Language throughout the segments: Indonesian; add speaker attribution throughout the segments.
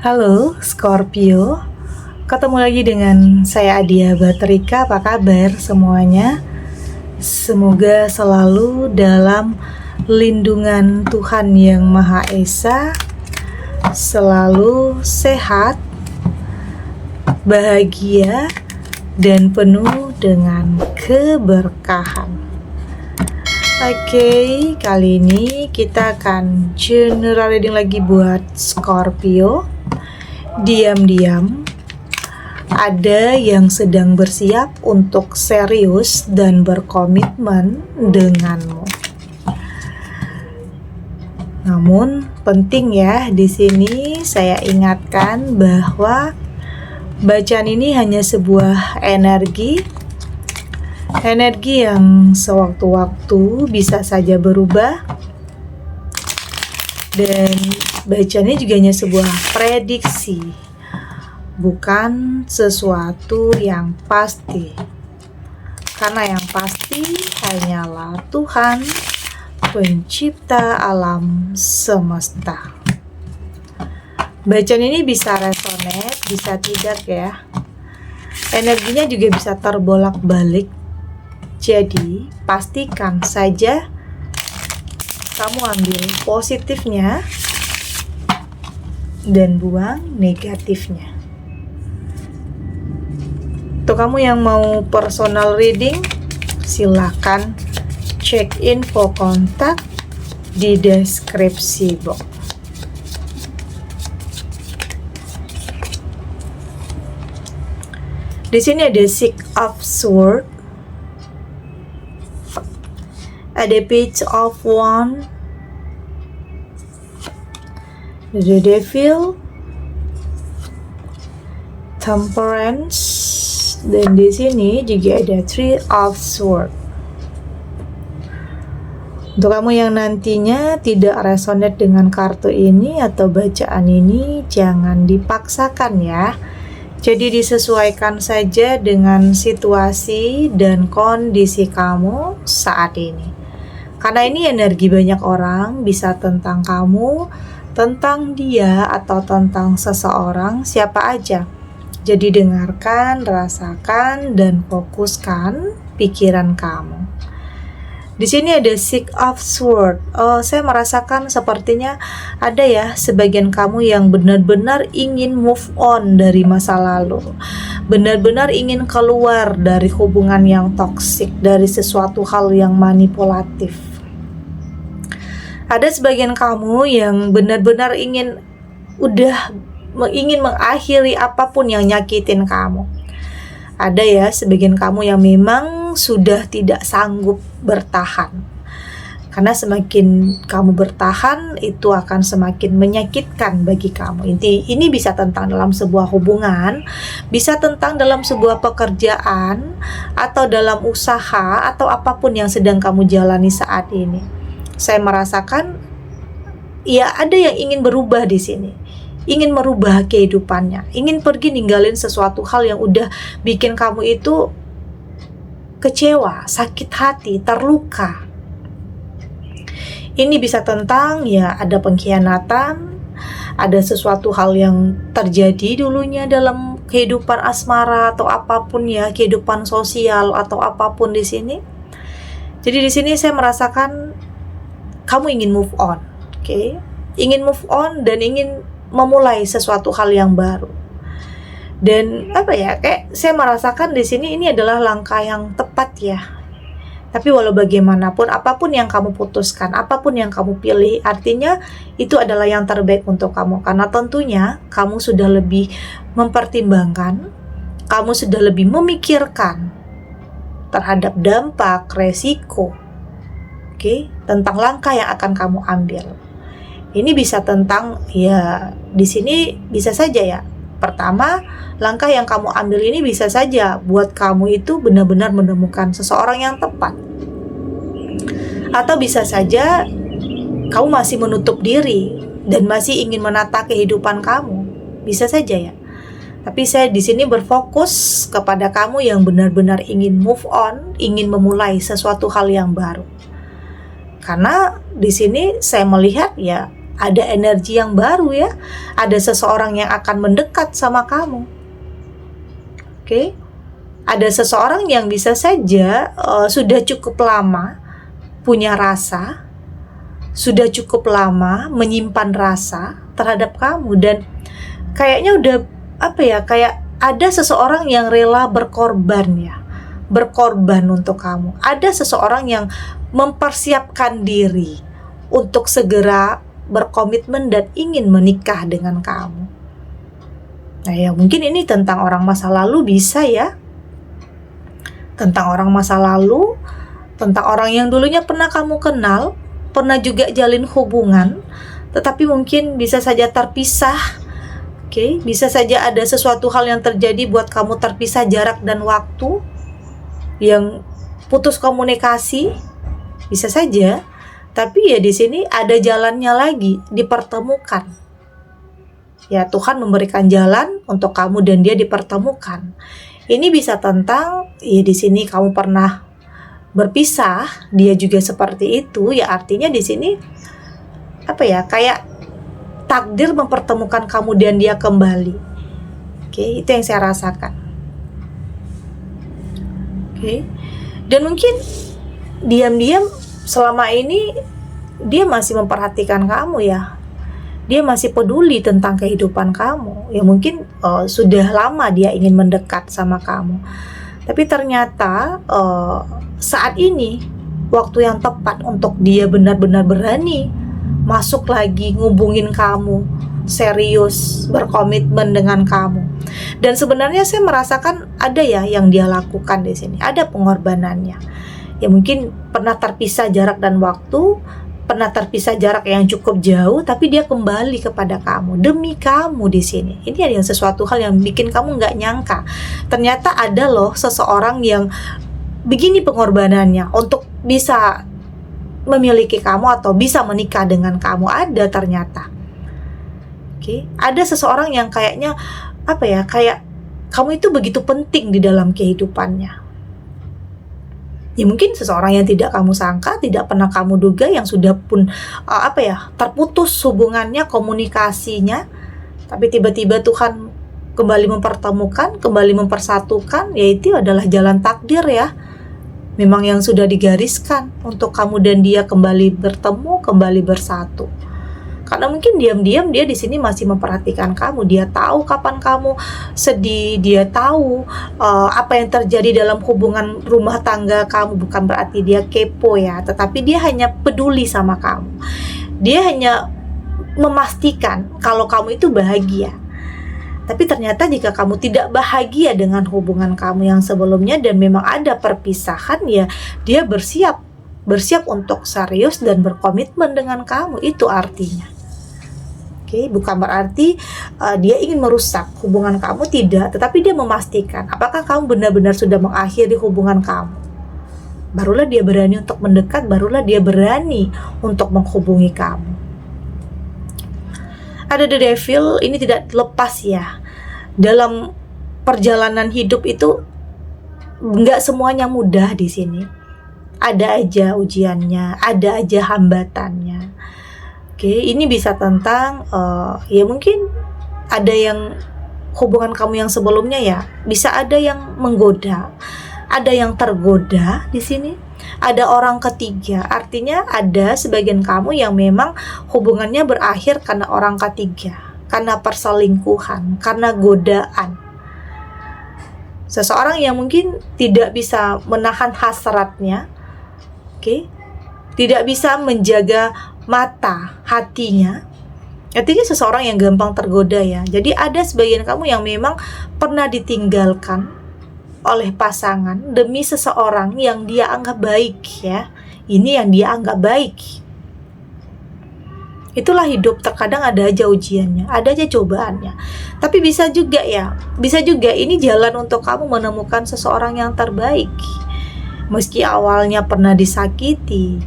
Speaker 1: Halo Scorpio, ketemu lagi dengan saya Adia Baterika. Apa kabar semuanya? Semoga selalu dalam lindungan Tuhan Yang Maha Esa, selalu sehat, bahagia, dan penuh dengan keberkahan. Oke, kali ini kita akan general reading lagi buat Scorpio. Diam-diam ada yang sedang bersiap untuk serius dan berkomitmen denganmu. Namun penting ya, di sini saya ingatkan bahwa bacaan ini hanya sebuah energi yang sewaktu-waktu bisa saja berubah, dan bacaan ini juga hanya sebuah prediksi, bukan sesuatu yang pasti. Karena yang pasti hanyalah Tuhan, pencipta alam semesta. Bacaan ini bisa resonate, bisa tidak ya. Energinya juga bisa terbolak-balik. Jadi, pastikan saja kamu ambil positifnya dan buang negatifnya. Untuk kamu yang mau personal reading, silakan cek info kontak di deskripsi box. Di sini ada Six of Swords, ada Page of Wands, the Devil, Temperance, dan di sini juga ada Three of Swords. Untuk kamu yang nantinya tidak resonate dengan kartu ini atau bacaan ini, jangan dipaksakan ya. Jadi disesuaikan saja dengan situasi dan kondisi kamu saat ini. Karena ini energi banyak orang, bisa tentang kamu, tentang dia, atau tentang seseorang, siapa aja. Jadi dengarkan, rasakan, dan fokuskan pikiran kamu. Di sini ada Six of Swords. Saya merasakan sepertinya ada ya sebagian kamu yang benar-benar ingin move on dari masa lalu. Benar-benar ingin keluar dari hubungan yang toksik, dari sesuatu hal yang manipulatif. Ada sebagian kamu yang benar-benar ingin mengakhiri apapun yang nyakitin kamu. Ada ya sebagian kamu yang memang sudah tidak sanggup bertahan. Karena semakin kamu bertahan, itu akan semakin menyakitkan bagi kamu. Ini bisa tentang dalam sebuah hubungan, bisa tentang dalam sebuah pekerjaan, atau dalam usaha, atau apapun yang sedang kamu jalani saat ini. Saya merasakan ya ada yang ingin berubah di sini. Ingin merubah kehidupannya, ingin pergi ninggalin sesuatu hal yang udah bikin kamu itu kecewa, sakit hati, terluka. Ini bisa tentang ya ada pengkhianatan, ada sesuatu hal yang terjadi dulunya dalam kehidupan asmara atau apapun ya, kehidupan sosial atau apapun di sini. Jadi di sini saya merasakan kamu ingin move on, oke? Ingin move on dan ingin memulai sesuatu hal yang baru. Dan kayak saya merasakan di sini ini adalah langkah yang tepat ya. Tapi walau bagaimanapun, apapun yang kamu putuskan, apapun yang kamu pilih, artinya itu adalah yang terbaik untuk kamu. Karena tentunya kamu sudah lebih mempertimbangkan, kamu sudah lebih memikirkan terhadap dampak, resiko, tentang langkah yang akan kamu ambil. Ini bisa tentang ya di sini bisa saja ya. Pertama, langkah yang kamu ambil ini bisa saja buat kamu itu benar-benar menemukan seseorang yang tepat. Atau bisa saja kamu masih menutup diri dan masih ingin menata kehidupan kamu. Bisa saja ya. Tapi saya di sini berfokus kepada kamu yang benar-benar ingin move on, ingin memulai sesuatu hal yang baru. Karena di sini saya melihat ya ada energi yang baru ya, ada seseorang yang akan mendekat sama kamu. Oke, ada seseorang yang bisa saja sudah cukup lama punya rasa, sudah cukup lama menyimpan rasa terhadap kamu, dan kayaknya udah kayak ada seseorang yang rela berkorban untuk kamu. Ada seseorang yang mempersiapkan diri untuk segera berkomitmen dan ingin menikah dengan kamu. Nah ya, mungkin ini tentang orang masa lalu, bisa ya, tentang orang masa lalu, tentang orang yang dulunya pernah kamu kenal, pernah juga jalin hubungan, tetapi mungkin bisa saja terpisah. Oke, bisa saja ada sesuatu hal yang terjadi buat kamu terpisah jarak dan waktu, yang putus komunikasi, bisa saja. Tapi ya di sini ada jalannya lagi, dipertemukan. Ya, Tuhan memberikan jalan untuk kamu dan dia dipertemukan. Ini bisa tentang ya di sini kamu pernah berpisah, dia juga seperti itu, ya artinya di sini kayak takdir mempertemukan kamu dan dia kembali. Oke, itu yang saya rasakan. Oke. Dan mungkin diam-diam selama ini dia masih memperhatikan kamu ya. Dia masih peduli tentang kehidupan kamu. Ya mungkin sudah lama dia ingin mendekat sama kamu. Tapi ternyata saat ini waktu yang tepat untuk dia benar-benar berani masuk lagi, ngubungin kamu, serius, berkomitmen dengan kamu. Dan sebenarnya saya merasakan ada ya yang dia lakukan di sini, ada pengorbanannya. Ya mungkin pernah terpisah jarak dan waktu, pernah terpisah jarak yang cukup jauh, tapi dia kembali kepada kamu demi kamu di sini. Ini ada sesuatu hal yang bikin kamu nggak nyangka. Ternyata ada loh seseorang yang begini pengorbanannya untuk bisa memiliki kamu atau bisa menikah dengan kamu. Ada ternyata. Oke, ada seseorang yang kayaknya kayak kamu itu begitu penting di dalam kehidupannya. Ya mungkin seseorang yang tidak kamu sangka, tidak pernah kamu duga, yang sudah pun terputus hubungannya, komunikasinya, tapi tiba-tiba Tuhan kembali mempertemukan, kembali mempersatukan. Ya itu adalah jalan takdir ya. Memang yang sudah digariskan untuk kamu dan dia kembali bertemu, kembali bersatu. Karena mungkin diam-diam dia di sini masih memperhatikan kamu. Dia tahu kapan kamu sedih, dia tahu apa yang terjadi dalam hubungan rumah tangga kamu. Bukan berarti dia kepo ya, tetapi dia hanya peduli sama kamu. Dia hanya memastikan kalau kamu itu bahagia. Tapi ternyata jika kamu tidak bahagia dengan hubungan kamu yang sebelumnya dan memang ada perpisahan, ya dia bersiap untuk serius dan berkomitmen dengan kamu. Itu artinya. Oke, bukan berarti dia ingin merusak hubungan kamu, tidak, tetapi dia memastikan apakah kamu benar-benar sudah mengakhiri hubungan kamu. Barulah dia berani untuk mendekat, barulah dia berani untuk menghubungi kamu. Ada the devil, ini tidak lepas ya. Dalam perjalanan hidup itu nggak semuanya mudah di sini. Ada aja ujiannya, ada aja hambatannya. Oke, ini bisa tentang ya mungkin ada yang hubungan kamu yang sebelumnya ya, bisa ada yang menggoda, ada yang tergoda di sini. Ada orang ketiga, artinya ada sebagian kamu yang memang hubungannya berakhir karena orang ketiga, karena perselingkuhan, karena godaan. Seseorang yang mungkin tidak bisa menahan hasratnya, oke, tidak bisa menjaga mata hatinya. Artinya seseorang yang gampang tergoda ya. Jadi ada sebagian kamu yang memang pernah ditinggalkan oleh pasangan demi seseorang yang dia anggap baik ya. Ini yang dia anggap baik. Itulah hidup, terkadang ada aja ujiannya, ada aja cobaannya. Tapi bisa juga ini jalan untuk kamu menemukan seseorang yang terbaik. Meski awalnya pernah disakiti,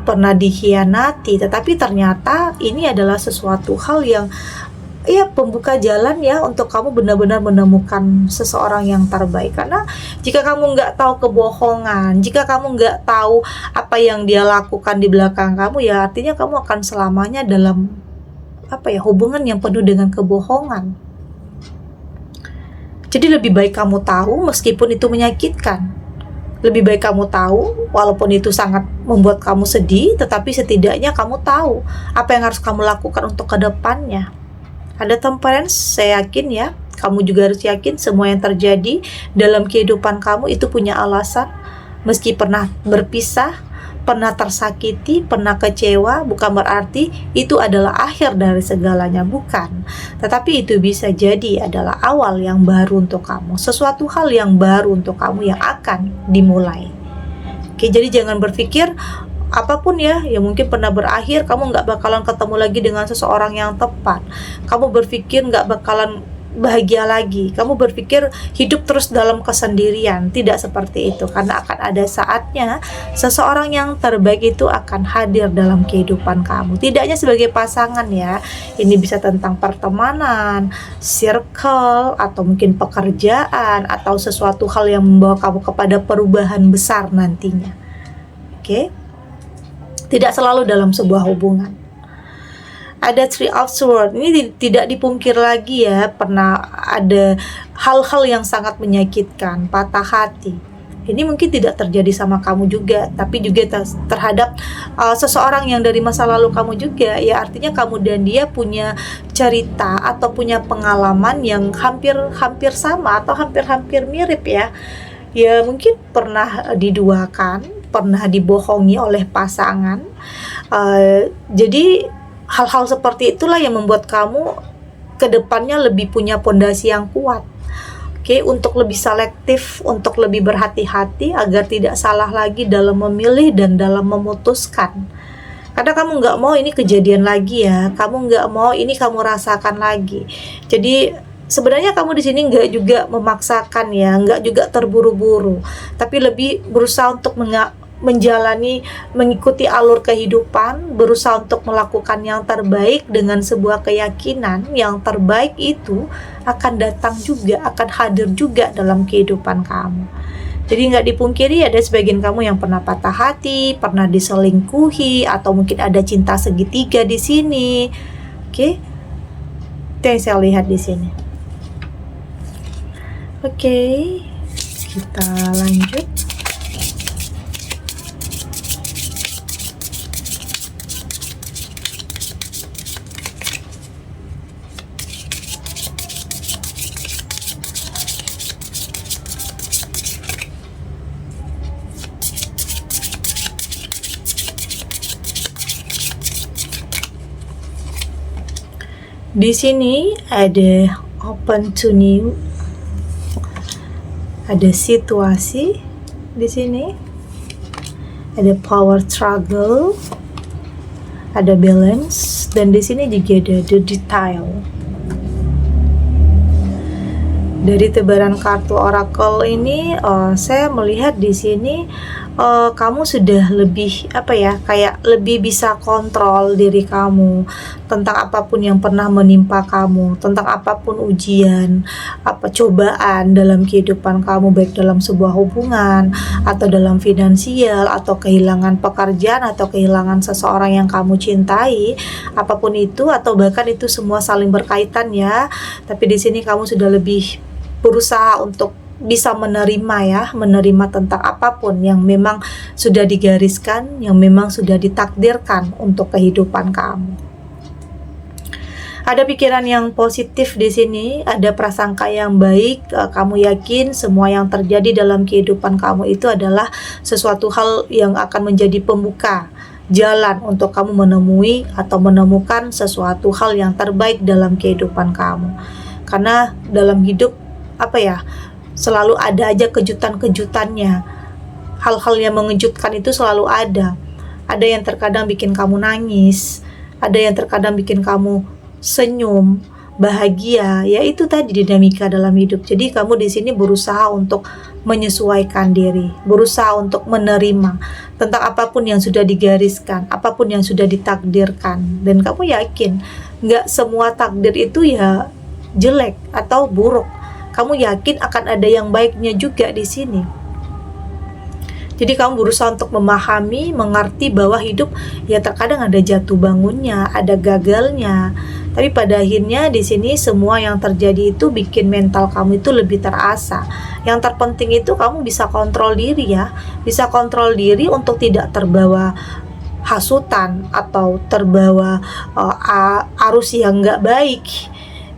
Speaker 1: pernah dikhianati, tetapi ternyata ini adalah sesuatu hal yang ya pembuka jalan ya untuk kamu benar-benar menemukan seseorang yang terbaik. Karena jika kamu nggak tahu kebohongan, jika kamu nggak tahu apa yang dia lakukan di belakang kamu, ya artinya kamu akan selamanya dalam hubungan yang penuh dengan kebohongan. Jadi lebih baik kamu tahu meskipun itu menyakitkan. Lebih baik kamu tahu walaupun itu sangat membuat kamu sedih, tetapi setidaknya kamu tahu apa yang harus kamu lakukan untuk kedepannya. Ada temperance, saya yakin ya, kamu juga harus yakin semua yang terjadi dalam kehidupan kamu itu punya alasan. Meski pernah berpisah, pernah tersakiti, pernah kecewa, bukan berarti itu adalah akhir dari segalanya, bukan. Tetapi itu bisa jadi adalah awal yang baru untuk kamu, sesuatu hal yang baru untuk kamu yang akan dimulai. Oke, jadi jangan berpikir apapun ya mungkin pernah berakhir, kamu nggak bakalan ketemu lagi dengan seseorang yang tepat. Kamu berpikir nggak bakalan bahagia lagi, kamu berpikir hidup terus dalam kesendirian. Tidak seperti itu, karena akan ada saatnya seseorang yang terbaik itu akan hadir dalam kehidupan kamu. Tidak hanya sebagai pasangan ya, ini bisa tentang pertemanan, circle, atau mungkin pekerjaan, atau sesuatu hal yang membawa kamu kepada perubahan besar nantinya. Oke? Tidak selalu dalam sebuah hubungan. Ada Three of Swords, ini tidak dipungkir lagi ya, pernah ada hal-hal yang sangat menyakitkan, patah hati. Ini mungkin tidak terjadi sama kamu juga, tapi juga terhadap seseorang yang dari masa lalu kamu juga. Ya artinya kamu dan dia punya cerita atau punya pengalaman yang hampir sama atau hampir mirip ya. Ya mungkin pernah diduakan, pernah dibohongi oleh pasangan. Jadi hal-hal seperti itulah yang membuat kamu kedepannya lebih punya pondasi yang kuat. Oke, untuk lebih selektif, untuk lebih berhati-hati agar tidak salah lagi dalam memilih dan dalam memutuskan. Karena kamu nggak mau ini kejadian lagi ya, kamu nggak mau ini kamu rasakan lagi. Jadi sebenarnya kamu di sini nggak juga memaksakan ya, nggak juga terburu-buru, tapi lebih berusaha untuk mengikuti alur kehidupan, berusaha untuk melakukan yang terbaik dengan sebuah keyakinan yang terbaik itu akan datang juga, akan hadir juga dalam kehidupan kamu. Jadi nggak dipungkiri ada sebagian kamu yang pernah patah hati, pernah diselingkuhi, atau mungkin ada cinta segitiga di sini. Oke, itu yang saya lihat di sini. Oke, kita lanjut. Di sini ada open to new, ada situasi di sini, ada power struggle, ada balance, dan di sini juga ada the detail. Dari tebaran kartu oracle ini, saya melihat di sini kamu sudah lebih kayak lebih bisa kontrol diri kamu tentang apapun yang pernah menimpa kamu, tentang apapun ujian, cobaan dalam kehidupan kamu, baik dalam sebuah hubungan atau dalam finansial atau kehilangan pekerjaan atau kehilangan seseorang yang kamu cintai, apapun itu, atau bahkan itu semua saling berkaitan ya. Tapi di sini kamu sudah lebih berusaha untuk bisa menerima tentang apapun yang memang sudah digariskan, yang memang sudah ditakdirkan untuk kehidupan kamu. Ada pikiran yang positif di sini, ada prasangka yang baik. Kamu yakin semua yang terjadi dalam kehidupan kamu itu adalah sesuatu hal yang akan menjadi pembuka jalan untuk kamu menemui atau menemukan sesuatu hal yang terbaik dalam kehidupan kamu. Karena dalam hidup selalu ada aja kejutan-kejutannya. Hal-hal yang mengejutkan itu selalu ada. Ada yang terkadang bikin kamu nangis, ada yang terkadang bikin kamu senyum, bahagia. Ya itu tadi dinamika dalam hidup. Jadi kamu di sini berusaha untuk menyesuaikan diri, berusaha untuk menerima tentang apapun yang sudah digariskan, apapun yang sudah ditakdirkan. Dan kamu yakin nggak semua takdir itu ya jelek atau buruk. Kamu yakin akan ada yang baiknya juga di sini. Jadi kamu berusaha untuk memahami, mengerti bahwa hidup ya terkadang ada jatuh bangunnya, ada gagalnya. Tapi pada akhirnya di sini semua yang terjadi itu bikin mental kamu itu lebih terasa. Yang terpenting itu kamu bisa kontrol diri ya, bisa kontrol diri untuk tidak terbawa hasutan atau terbawa arus yang nggak baik.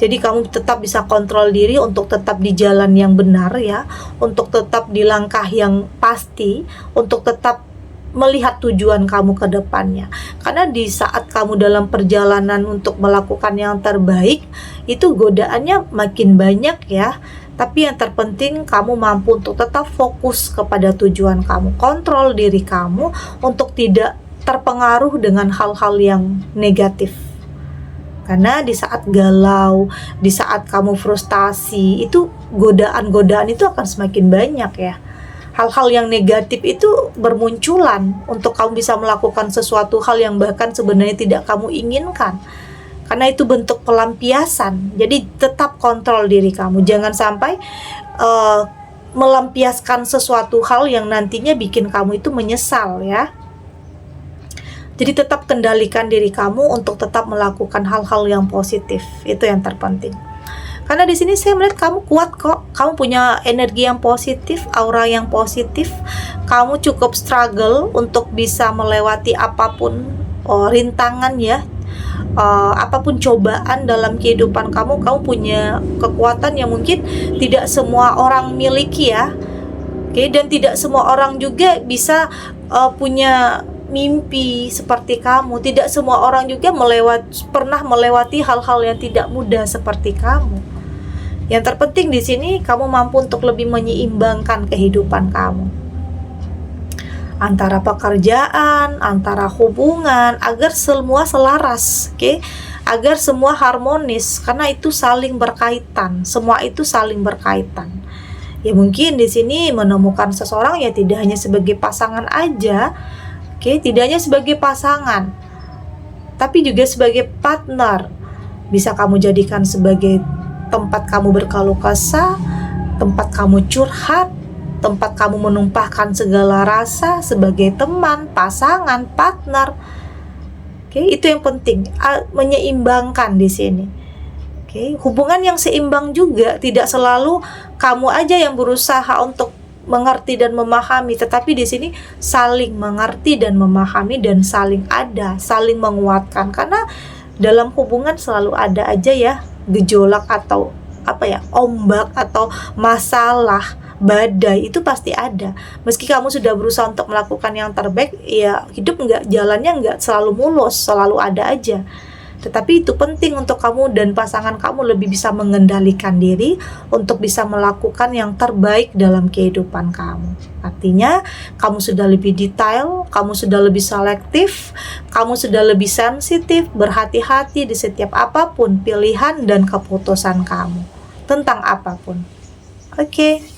Speaker 1: Jadi kamu tetap bisa kontrol diri untuk tetap di jalan yang benar ya, untuk tetap di langkah yang pasti, untuk tetap melihat tujuan kamu ke depannya. Karena di saat kamu dalam perjalanan untuk melakukan yang terbaik, itu godaannya makin banyak ya. Tapi yang terpenting kamu mampu untuk tetap fokus kepada tujuan kamu, kontrol diri kamu untuk tidak terpengaruh dengan hal-hal yang negatif. Karena di saat galau, di saat kamu frustasi, itu godaan-godaan itu akan semakin banyak ya. Hal-hal yang negatif itu bermunculan untuk kamu bisa melakukan sesuatu hal yang bahkan sebenarnya tidak kamu inginkan. Karena itu bentuk pelampiasan. Jadi tetap kontrol diri kamu. Jangan sampai melampiaskan sesuatu hal yang nantinya bikin kamu itu menyesal ya. Jadi tetap kendalikan diri kamu untuk tetap melakukan hal-hal yang positif. Itu yang terpenting. Karena di sini saya melihat kamu kuat kok. Kamu punya energi yang positif, aura yang positif. Kamu cukup struggle untuk bisa melewati apapun rintangan ya. Apapun cobaan dalam kehidupan kamu punya kekuatan yang mungkin tidak semua orang miliki ya. Oke, dan tidak semua orang juga bisa punya mimpi seperti kamu. Tidak semua orang juga pernah melewati hal-hal yang tidak mudah seperti kamu. Yang terpenting di sini kamu mampu untuk lebih menyeimbangkan kehidupan kamu. Antara pekerjaan, antara hubungan, agar semua selaras, oke? Agar semua harmonis, karena itu saling berkaitan. Semua itu saling berkaitan. Ya mungkin di sini menemukan seseorang ya tidak hanya sebagai pasangan aja. Oke, tidak hanya sebagai pasangan, tapi juga sebagai partner. Bisa kamu jadikan sebagai tempat kamu berkeluh kesah, tempat kamu curhat, tempat kamu menumpahkan segala rasa sebagai teman, pasangan, partner. Oke, itu yang penting, menyeimbangkan di sini. Oke, hubungan yang seimbang juga tidak selalu kamu aja yang berusaha untuk mengerti dan memahami, tetapi di sini saling mengerti dan memahami dan saling saling menguatkan. Karena dalam hubungan selalu ada aja ya gejolak atau ombak atau masalah, badai itu pasti ada. Meski kamu sudah berusaha untuk melakukan yang terbaik, ya hidup jalannya nggak selalu mulus, selalu ada aja. Tetapi itu penting untuk kamu dan pasangan kamu lebih bisa mengendalikan diri untuk bisa melakukan yang terbaik dalam kehidupan kamu. Artinya, kamu sudah lebih detail, kamu sudah lebih selektif, kamu sudah lebih sensitif, berhati-hati di setiap apapun pilihan dan keputusan kamu tentang apapun. Oke.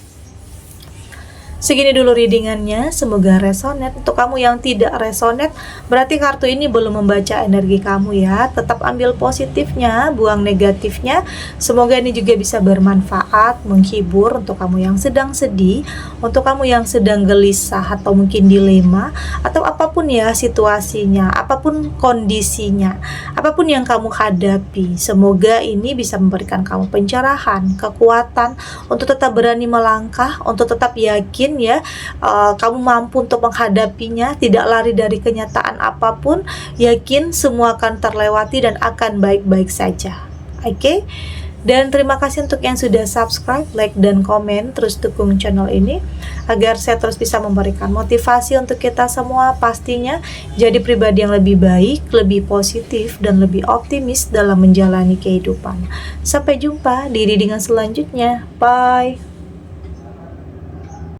Speaker 1: Segini dulu readingannya, semoga resonate. Untuk kamu yang tidak resonate, berarti kartu ini belum membaca energi kamu ya. Tetap ambil positifnya, buang negatifnya. Semoga ini juga bisa bermanfaat, menghibur untuk kamu yang sedang sedih, untuk kamu yang sedang gelisah atau mungkin dilema, atau apapun ya situasinya, apapun kondisinya, apapun yang kamu hadapi. Semoga ini bisa memberikan kamu pencerahan, kekuatan untuk tetap berani melangkah, untuk tetap yakin ya, kamu mampu untuk menghadapinya, tidak lari dari kenyataan apapun, yakin semua akan terlewati dan akan baik-baik saja. Oke? Dan terima kasih untuk yang sudah subscribe, like, dan komen. Terus dukung channel ini agar saya terus bisa memberikan motivasi untuk kita semua, pastinya jadi pribadi yang lebih baik, lebih positif, dan lebih optimis dalam menjalani kehidupan. Sampai jumpa di readingan selanjutnya. Bye.